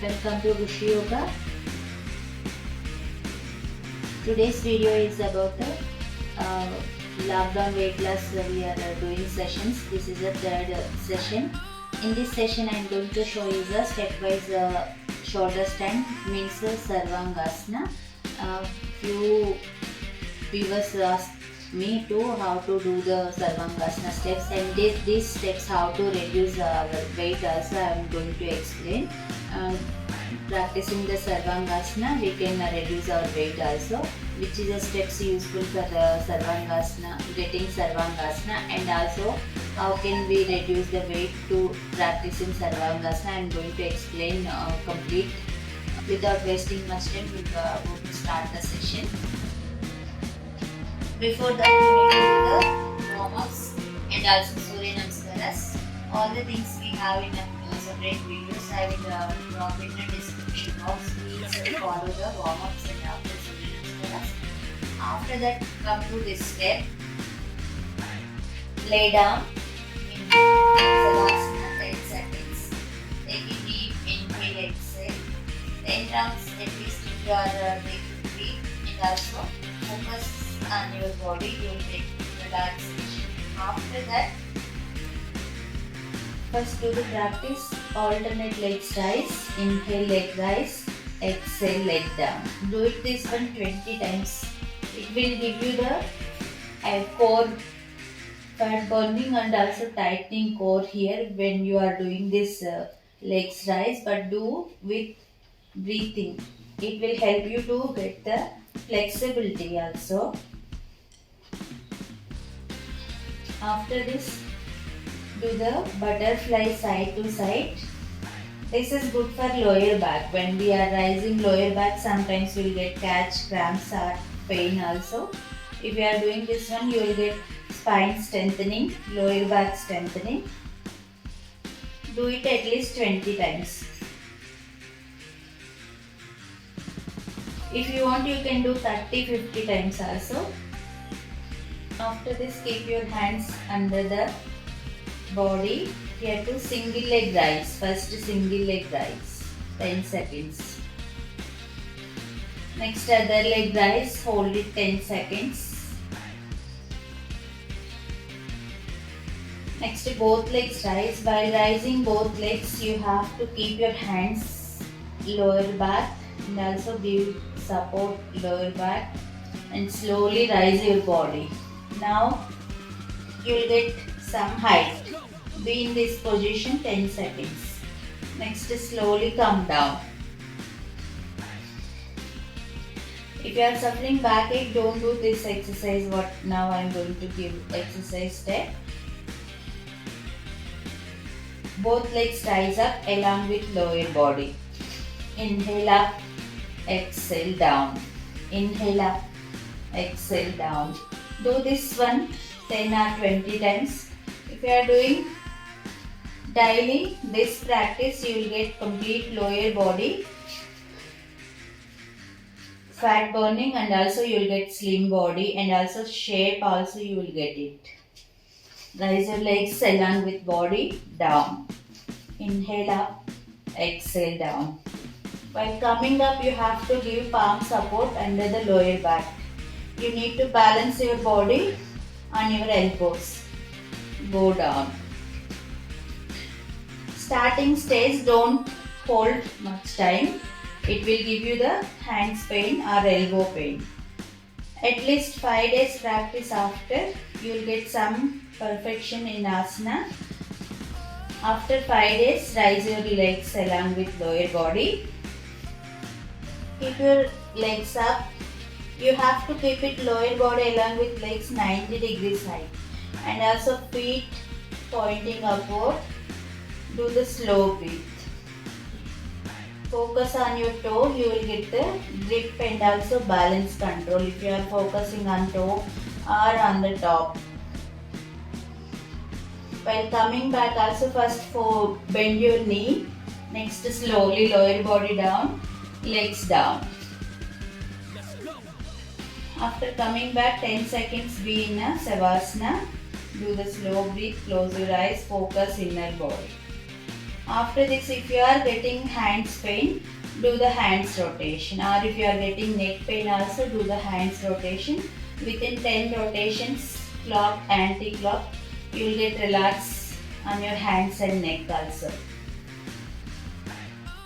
Welcome to Rishi Yoga. Today's video is about the lockdown weight loss. We are doing sessions. This is the third session. In this session, I am going to show you the stepwise shoulder stand, means Sarvangasana. Few viewers asked me to how to do the Sarvangasana steps, and these steps how to reduce our weight also I am going to explain. Practicing the Sarvangasana we can reduce our weight also, which is the steps useful for Sarvangasana, getting Sarvangasana, and also how can we reduce the weight to practicing Sarvangasana. I am going to explain complete. Without wasting much time, we are going to start the session. Before that, we need to do the warm-ups and also Surya Namaskaras. All the things we have in a separate videos, I will drop in the description box. Please follow the warm-ups and after Surya Namaskaras. After that, come to this step. Lay down in Savasana 10 seconds. Take a deep inhale, exhale. 10 rounds at least if you are taking breathe, and also focus on your body, you will take relaxation. After that, first do the practice alternate legs rise, inhale leg rise, exhale leg down. Do it this one 20 times. It will give you the core fat burning and also tightening core here when you are doing this legs rise, but do with breathing. It will help you to get the flexibility also. After this, do the butterfly side to side. This is good for lower back. When we are rising lower back, sometimes we will get catch, cramps or pain also. If you are doing this one, you will get spine strengthening, lower back strengthening. Do it at least 20 times. If you want, you can do 30-50 times also. After this, keep your hands under the body. Here to single leg rise. First single leg rise. 10 seconds. Next other leg rise. Hold it 10 seconds. Next both legs rise. While rising both legs, you have to keep your hands lower back and also give support lower back and slowly rise your body. Now you will get some height. Be in this position 10 seconds. Next slowly come down. If you are suffering backache, don't do this exercise what now I am going to give exercise step. Both legs rise up along with lower body. Inhale up, exhale down. Inhale up, exhale down. Do this one 10 or 20 times. If you are doing daily this practice, you will get complete lower body fat burning, and also you will get slim body, and also shape also you will get it. Rise your legs along with body down. Inhale up, exhale down. While coming up, you have to give palm support under the lower back. You need to balance your body on your elbows. Go down. Starting stage, don't hold much time. It will give you the hands pain or elbow pain. At least 5 days practice after, you will get some perfection in asana. After 5 days, rise your legs along with lower body. Keep your legs up. You have to keep it lower body along with legs 90 degrees height, and also feet pointing upward. Do the slow breath. Focus on your toe, you will get the grip and also balance control if you are focusing on toe or on the top. While coming back, also first bend your knee. Next slowly lower body down, legs down. After coming back 10 seconds, be in a Savasana. Do the slow breath, close your eyes, focus inner body. After this, if you are getting hands pain, do the hands rotation, or if you are getting neck pain also, do the hands rotation. Within 10 rotations, clock, anti-clock, you will get relaxed on your hands and neck also.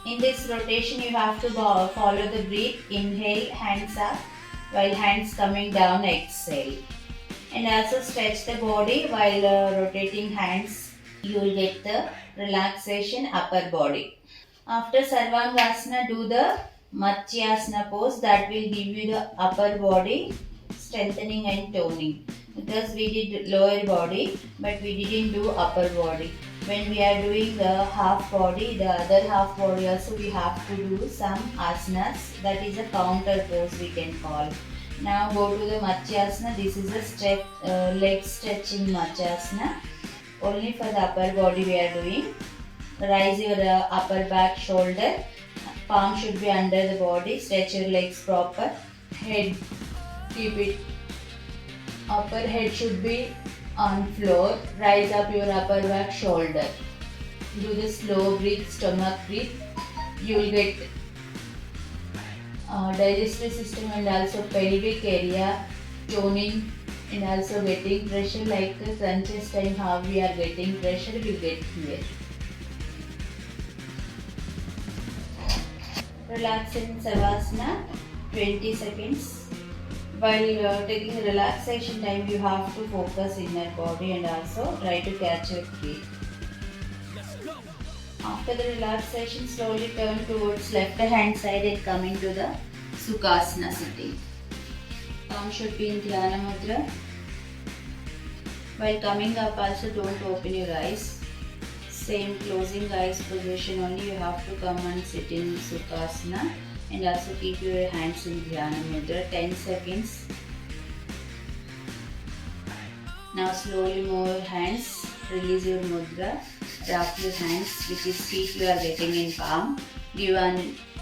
In this rotation, you have to follow the breath. Inhale, hands up, while hands coming down, exhale. And also stretch the body while rotating hands. You will get the relaxation upper body. After Sarvangasana, do the Matsyasana pose, that will give you the upper body strengthening and toning. Because we did lower body, but we didn't do upper body. When we are doing the half body, the other half body also we have to do some asanas. That is a counter pose we can call. Now go to the Matsyasana. This is a leg stretching Matsyasana. Only for the upper body we are doing. Raise your upper back shoulder. Palm should be under the body. Stretch your legs proper. Head, keep it. Upper head should be on floor. Rise up your upper back shoulder. Do the slow breathe, stomach breathe. You will get digestive system and also pelvic area toning, and also getting pressure like the crunches time how we are getting pressure will get here. Relax in Savasana 20 seconds. While taking relaxation time, you have to focus inner body and also try to catch your breath. After the relaxation, slowly turn towards left hand side and come into the Sukhasana sitting. Palm should be in Dhyana Mudra. While coming up, also don't open your eyes. Same closing eyes position only, you have to come and sit in Sukhasana, and also keep your hands in Dhyana Mudra 10 seconds. Now slowly move your hands, release your mudra, wrap your hands which is feet you are getting in palm. Give on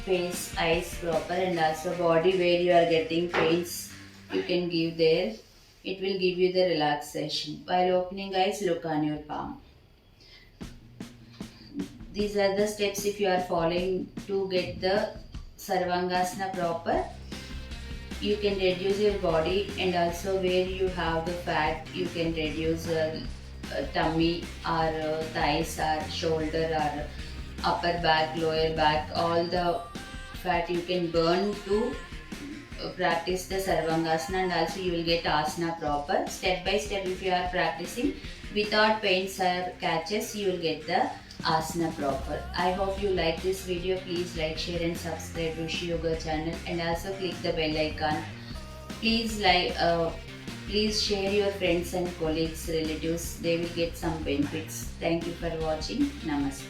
face, eyes proper, and also body where you are getting pains you can give there. It will give you the relaxation. While opening eyes, look on your palm. These are the steps if you are following to get the Sarvangasana proper. You can reduce your body, and also where you have the fat, you can reduce tummy or thighs or shoulder or upper back, lower back, all the fat you can burn to practice the Sarvangasana, and also you will get asana proper. Step by step if you are practicing without pains or catches, you will get the asana proper. I hope you like this video. Please like, share and subscribe to Rishi Yoga channel, and also click the bell icon. Please share your friends and colleagues, relatives. They will get some benefits. Thank you for watching. Namaste.